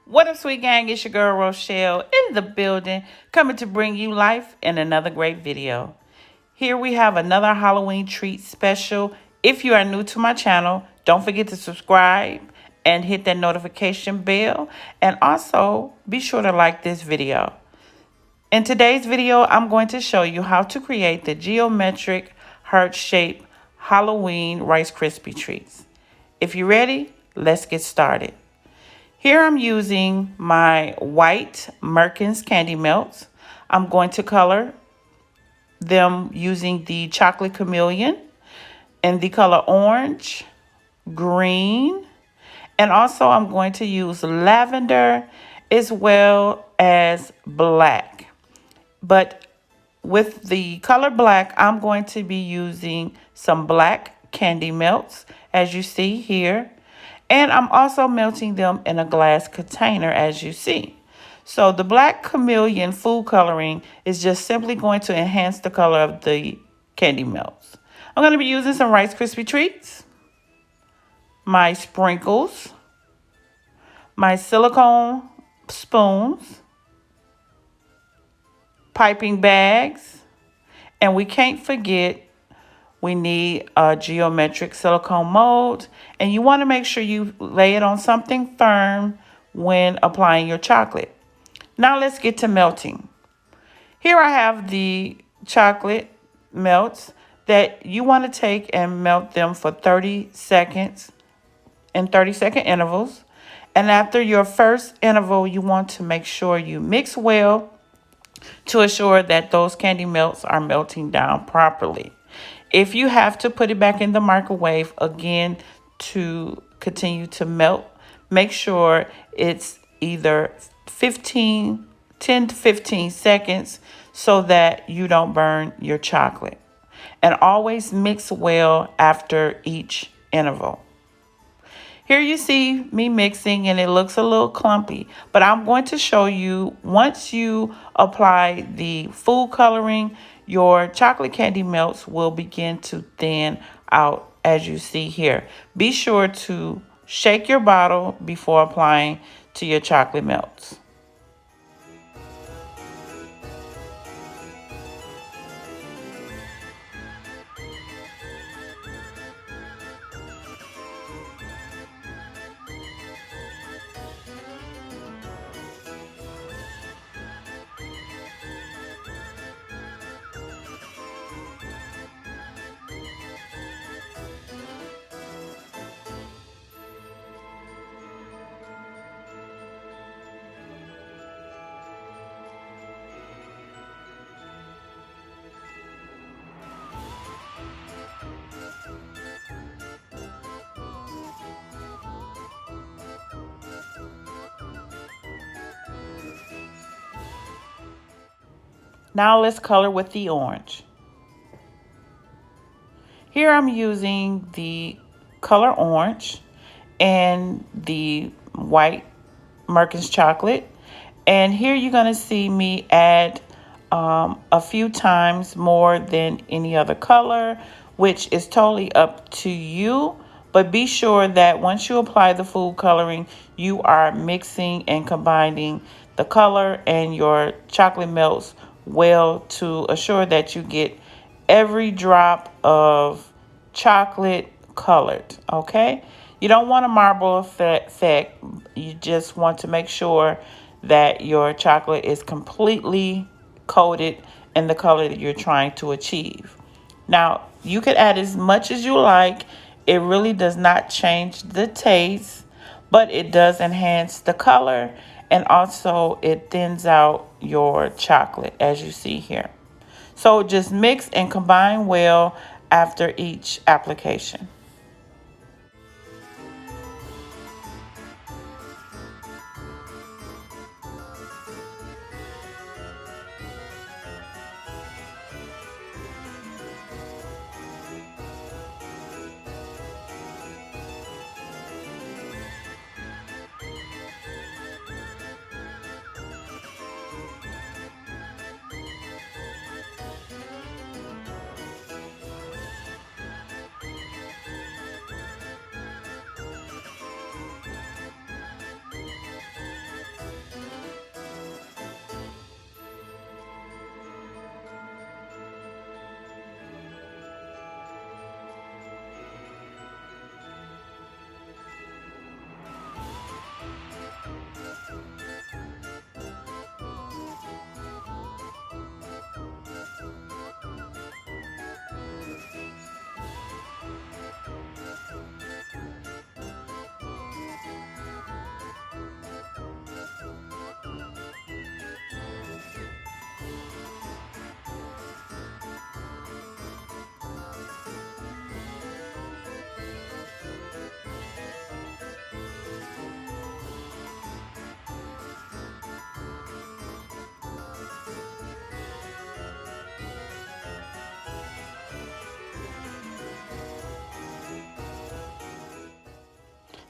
What up, sweet gang? It's your girl Rochelle in the building, coming to bring you life in another great video. Here we have another Halloween treat special. If you are new to my channel, don't forget to subscribe and hit that notification bell. And also, be sure to like this video. In today's video, I'm going to show you how to create the geometric heart-shaped Halloween Rice Krispy Treats. If you're ready, let's get started. Here I'm using my white Merkins candy melts. I'm going to color them using the chocolate chameleon in the color orange, green, and also I'm going to use lavender as well as black. But with the color black, I'm going to be using some black candy melts, as you see here. And I'm also melting them in a glass container, as you see. So the black chameleon food coloring is just simply going to enhance the color of the candy melts. I'm going to be using some Rice Krispy Treats, my sprinkles, my silicone spoons, piping bags, and we can't forget we need a geometric silicone mold, and you want to make sure you lay it on something firm when applying your chocolate. Now let's get to melting. Here I have the chocolate melts that you want to take and melt them for 30 seconds in 30-second intervals. And after your first interval, you want to make sure you mix well to assure that those candy melts are melting down properly. If you have to put it back in the microwave again to continue to melt, make sure it's either 10 to 15 seconds so that you don't burn your chocolate. And always mix well after each interval. Here you see me mixing and it looks a little clumpy, but I'm going to show you once you apply the food coloring, your chocolate candy melts will begin to thin out as you see here. Be sure to shake your bottle before applying to your chocolate melts. Now let's color with the orange. Here I'm using the color orange and the white Merkins chocolate. And here you're going to see me add a few times more than any other color, which is totally up to you. But be sure that once you apply the food coloring, you are mixing and combining the color and your chocolate melts well to assure that you get every drop of chocolate colored, okay? You don't want a marble effect. You just want to make sure that your chocolate is completely coated in the color that you're trying to achieve. Now, you could add as much as you like. It really does not change the taste, but it does enhance the color, and also it thins out your chocolate as you see here. So just mix and combine well after each application.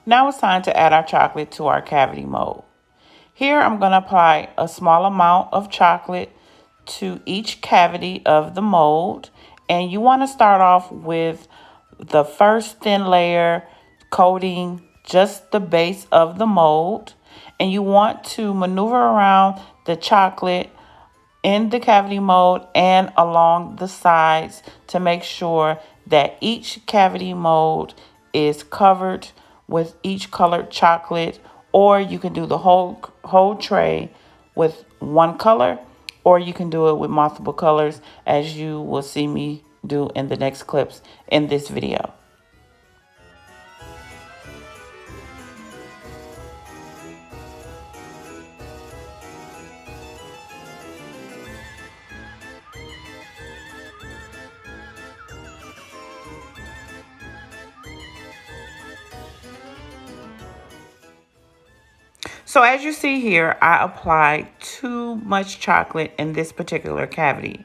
Now it's time to add our chocolate to our cavity mold. Here I'm going to apply a small amount of chocolate to each cavity of the mold. And you want to start off with the first thin layer coating just the base of the mold. And you want to maneuver around the chocolate in the cavity mold and along the sides to make sure that each cavity mold is covered with each colored chocolate, or you can do the whole tray with one color, or you can do it with multiple colors as you will see me do in the next clips in this video. So as you see here, I applied too much chocolate in this particular cavity.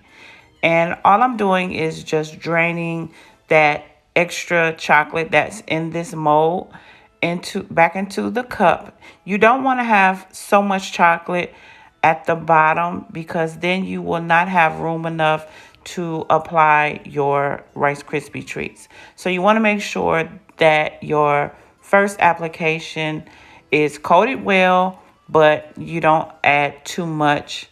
And all I'm doing is just draining that extra chocolate that's in this mold back into the cup. You don't want to have so much chocolate at the bottom because then you will not have room enough to apply your Rice Krispie treats. So you want to make sure that your first application is coated well, but you don't add too much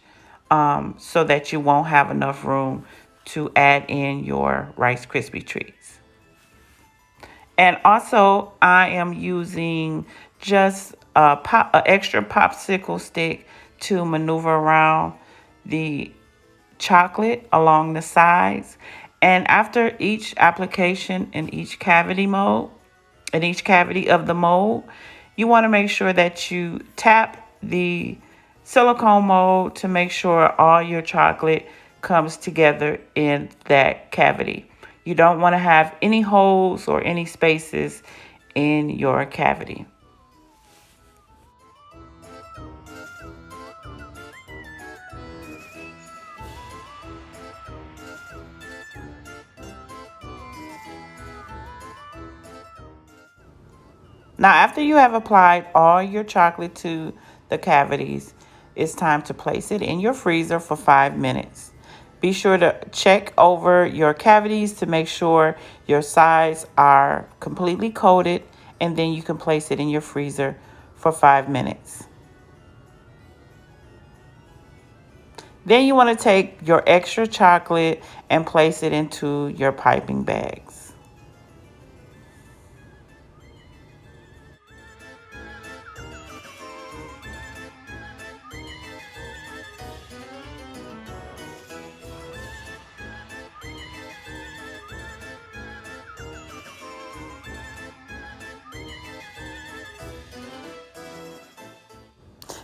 so that you won't have enough room to add in your Rice Krispie treats. And also, I am using just a extra popsicle stick to maneuver around the chocolate along the sides. And after each application in each cavity of the mold, you want to make sure that you tap the silicone mold to make sure all your chocolate comes together in that cavity. You don't want to have any holes or any spaces in your cavity. Now, after you have applied all your chocolate to the cavities, it's time to place it in your freezer for 5 minutes. Be sure to check over your cavities to make sure your sides are completely coated, and then you can place it in your freezer for 5 minutes. Then you want to take your extra chocolate and place it into your piping bags.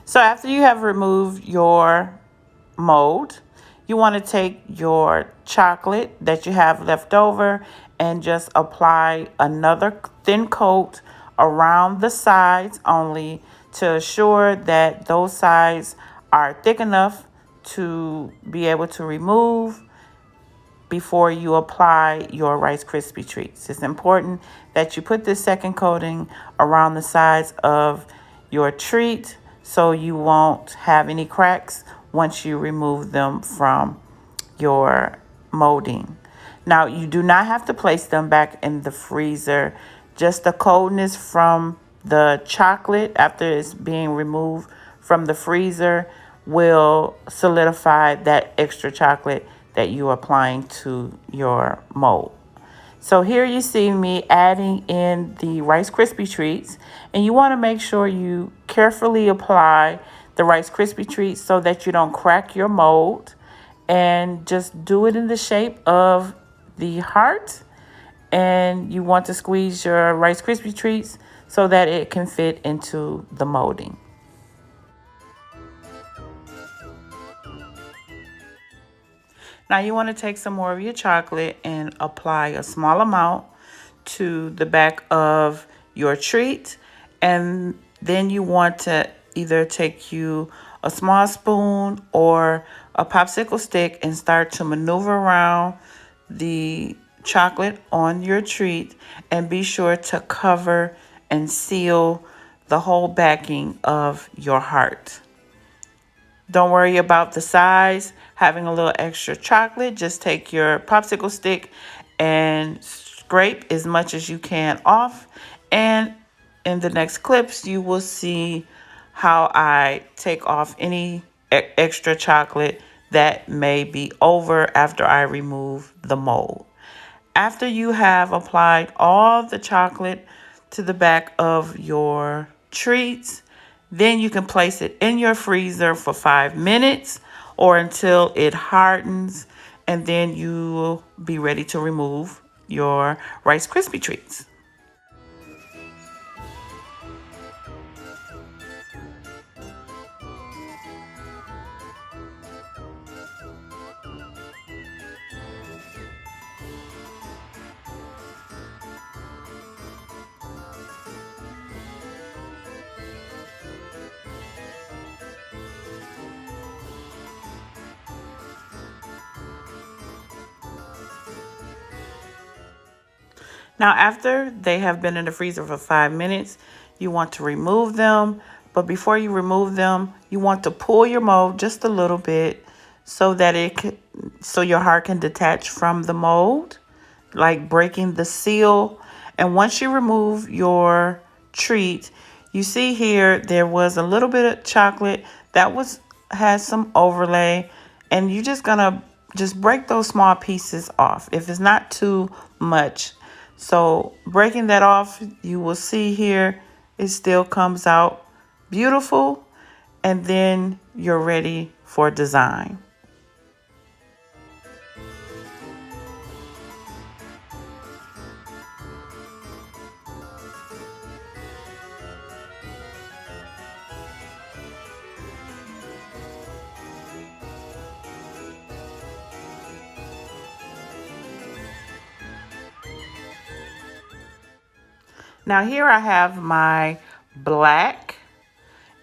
So after you have removed your mold, you want to take your chocolate that you have left over and just apply another thin coat around the sides only to assure that those sides are thick enough to be able to remove before you apply your Rice Krispie treats. It's important that you put this second coating around the sides of your treat so you won't have any cracks once you remove them from your molding. Now, you do not have to place them back in the freezer. Just the coldness from the chocolate after it's being removed from the freezer will solidify that extra chocolate that you're applying to your mold. So here you see me adding in the Rice Krispie Treats, and you want to make sure you carefully apply the Rice Krispie Treats so that you don't crack your mold, and just do it in the shape of the heart. And you want to squeeze your Rice Krispie Treats so that it can fit into the molding. Now you want to take some more of your chocolate and apply a small amount to the back of your treat. And then you want to either take you a small spoon or a popsicle stick and start to maneuver around the chocolate on your treat, and be sure to cover and seal the whole backing of your heart. Don't worry about the size, having a little extra chocolate. Just take your popsicle stick and scrape as much as you can off. And in the next clips, you will see how I take off any extra chocolate that may be over after I remove the mold. After you have applied all the chocolate to the back of your treats, then you can place it in your freezer for 5 minutes or until it hardens, and then you will be ready to remove your Rice Krispie Treats. Now, after they have been in the freezer for 5 minutes, you want to remove them. But before you remove them, you want to pull your mold just a little bit so that so your heart can detach from the mold, like breaking the seal. And once you remove your treat, you see here there was a little bit of chocolate that has some overlay, and you're just gonna just break those small pieces off if it's not too much. So breaking that off, you will see here it still comes out beautiful, and then you're ready for design. Now here I have my black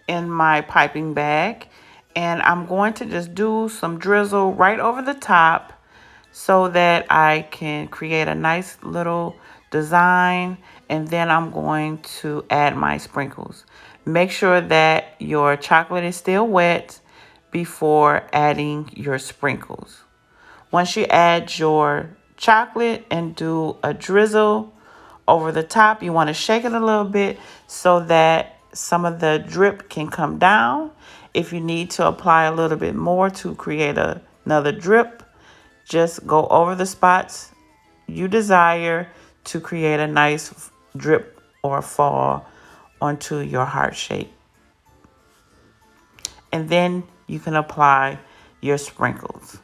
in my piping bag, and I'm going to just do some drizzle right over the top so that I can create a nice little design, and then I'm going to add my sprinkles. Make sure that your chocolate is still wet before adding your sprinkles. Once you add your chocolate and do a drizzle over the top, you want to shake it a little bit so that some of the drip can come down. If you need to apply a little bit more to create another drip, just go over the spots you desire to create a nice drip or fall onto your heart shape. And then you can apply your sprinkles.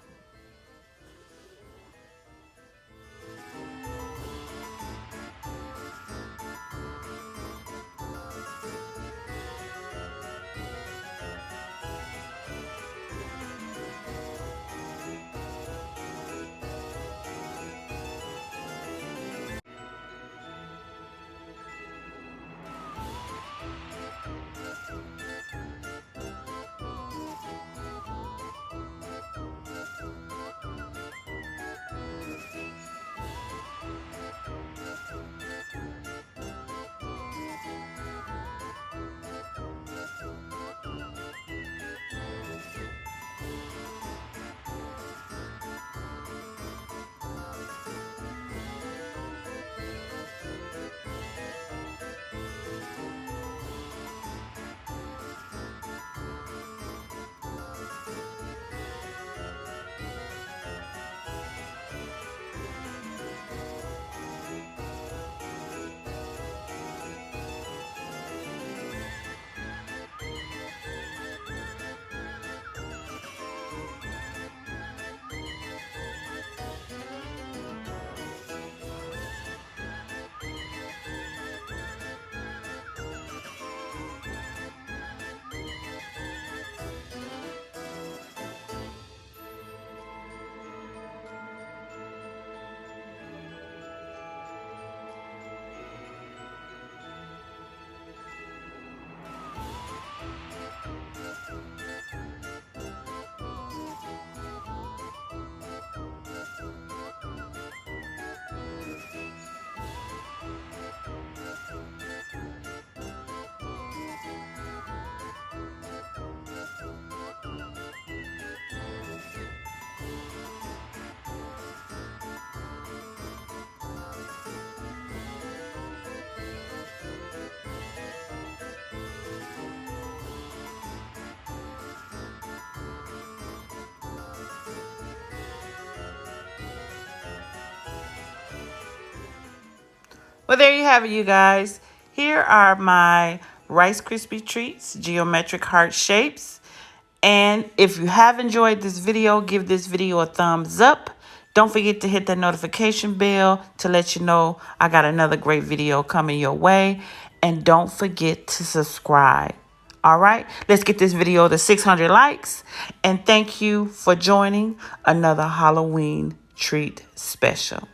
Well, there you have it, you guys. Here are my Rice Krispy Treats geometric heart shapes. And if you have enjoyed this video, give this video a thumbs up. Don't forget to hit that notification bell to let you know I got another great video coming your way. And don't forget to subscribe. All right, let's get this video to 600 likes. And thank you for joining another Halloween treat special.